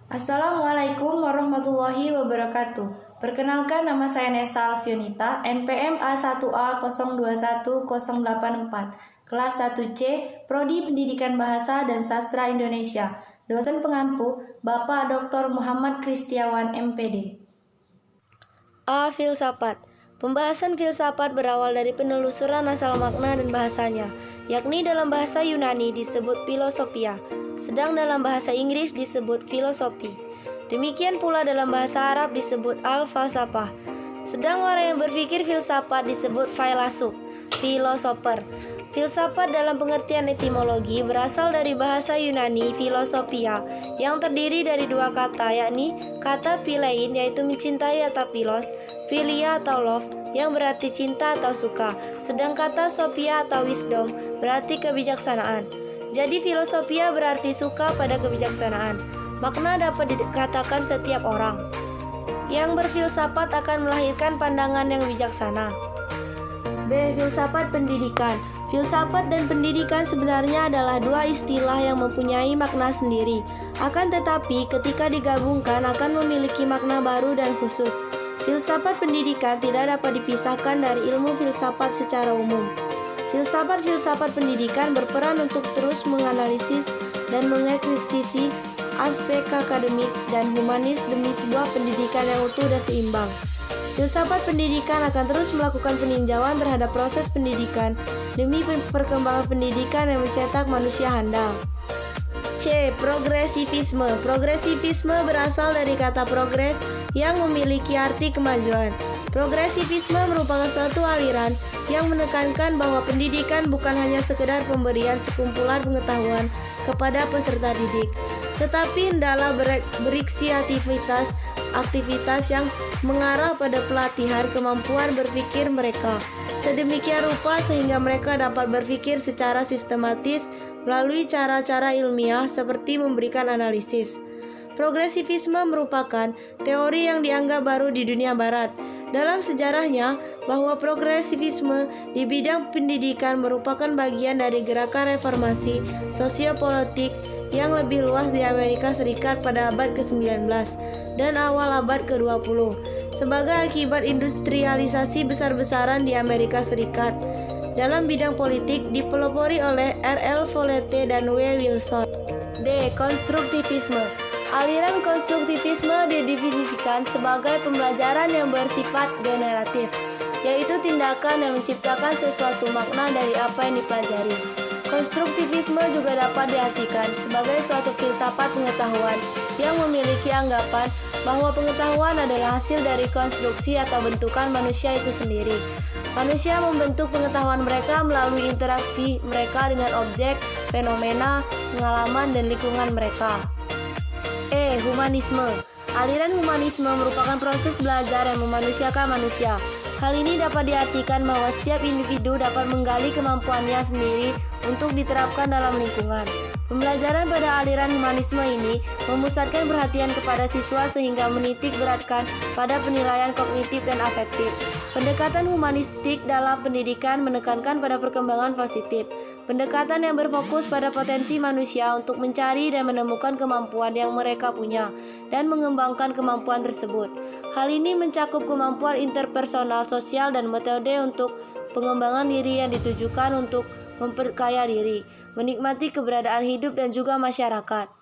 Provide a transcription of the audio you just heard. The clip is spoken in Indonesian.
Assalamualaikum warahmatullahi wabarakatuh. Perkenalkan, nama saya Nesa Alfionita, NPM A1A021084, kelas 1C, Prodi Pendidikan Bahasa dan Sastra Indonesia. Dosen pengampu, Bapak Dr. Muhammad Kristiawan, MPD. A. Filsafat. Pembahasan filsafat berawal dari penelusuran asal makna dan bahasanya, yakni dalam bahasa Yunani disebut filosofia, sedang dalam bahasa Inggris disebut filosofi. Demikian pula dalam bahasa Arab disebut al-falsafah. Sedang orang yang berpikir filsafat disebut filosof, filosofer. Filsafat dalam pengertian etimologi berasal dari bahasa Yunani filosofia yang terdiri dari dua kata, yakni kata philein yaitu mencintai atau philos, philia atau love yang berarti cinta atau suka, sedang kata sophia atau wisdom berarti kebijaksanaan. Jadi filosofia berarti suka pada kebijaksanaan. Makna dapat dikatakan setiap orang yang berfilsafat akan melahirkan pandangan yang bijaksana. B. Filsafat pendidikan. Filsafat dan pendidikan sebenarnya adalah dua istilah yang mempunyai makna sendiri. Akan tetapi ketika digabungkan akan memiliki makna baru dan khusus. Filsafat pendidikan tidak dapat dipisahkan dari ilmu filsafat secara umum. Filsafat pendidikan berperan untuk terus menganalisis dan mengkritisi aspek akademik dan humanis demi sebuah pendidikan yang utuh dan seimbang. Filsafat pendidikan akan terus melakukan peninjauan terhadap proses pendidikan demi perkembangan pendidikan yang mencetak manusia handal. C. Progresivisme. Progresivisme berasal dari kata progres yang memiliki arti kemajuan. Progresivisme merupakan suatu aliran yang menekankan bahwa pendidikan bukan hanya sekedar pemberian sekumpulan pengetahuan kepada peserta didik, tetapi hendaklah berisi aktivitas yang mengarah pada pelatihan kemampuan berpikir mereka sedemikian rupa sehingga mereka dapat berpikir secara sistematis melalui cara-cara ilmiah seperti memberikan analisis. Progresivisme merupakan teori yang dianggap baru di dunia barat. Dalam sejarahnya, bahwa progresivisme di bidang pendidikan merupakan bagian dari gerakan reformasi sosiopolitik yang lebih luas di Amerika Serikat pada abad ke-19 dan awal abad ke-20 sebagai akibat industrialisasi besar-besaran di Amerika Serikat. Dalam bidang politik dipelopori oleh R.L. Follett dan W. Wilson. D. Konstruktivisme. Aliran konstruktivisme didefinisikan sebagai pembelajaran yang bersifat generatif, yaitu tindakan yang menciptakan sesuatu makna dari apa yang dipelajari. Konstruktivisme juga dapat diartikan sebagai suatu filsafat pengetahuan yang memiliki anggapan bahwa pengetahuan adalah hasil dari konstruksi atau bentukan manusia itu sendiri. Manusia membentuk pengetahuan mereka melalui interaksi mereka dengan objek, fenomena, pengalaman, dan lingkungan mereka. E. Humanisme. Aliran humanisme merupakan proses belajar yang memanusiakan manusia. Hal ini dapat diartikan bahwa setiap individu dapat menggali kemampuannya sendiri untuk diterapkan dalam lingkungan. Pembelajaran pada aliran humanisme ini memusatkan perhatian kepada siswa sehingga menitik beratkan pada penilaian kognitif dan afektif. Pendekatan humanistik dalam pendidikan menekankan pada perkembangan positif. Pendekatan yang berfokus pada potensi manusia untuk mencari dan menemukan kemampuan yang mereka punya dan mengembangkan kemampuan tersebut. Hal ini mencakup kemampuan interpersonal, sosial, dan metode untuk pengembangan diri yang ditujukan untuk memperkaya diri, menikmati keberadaan hidup dan juga masyarakat.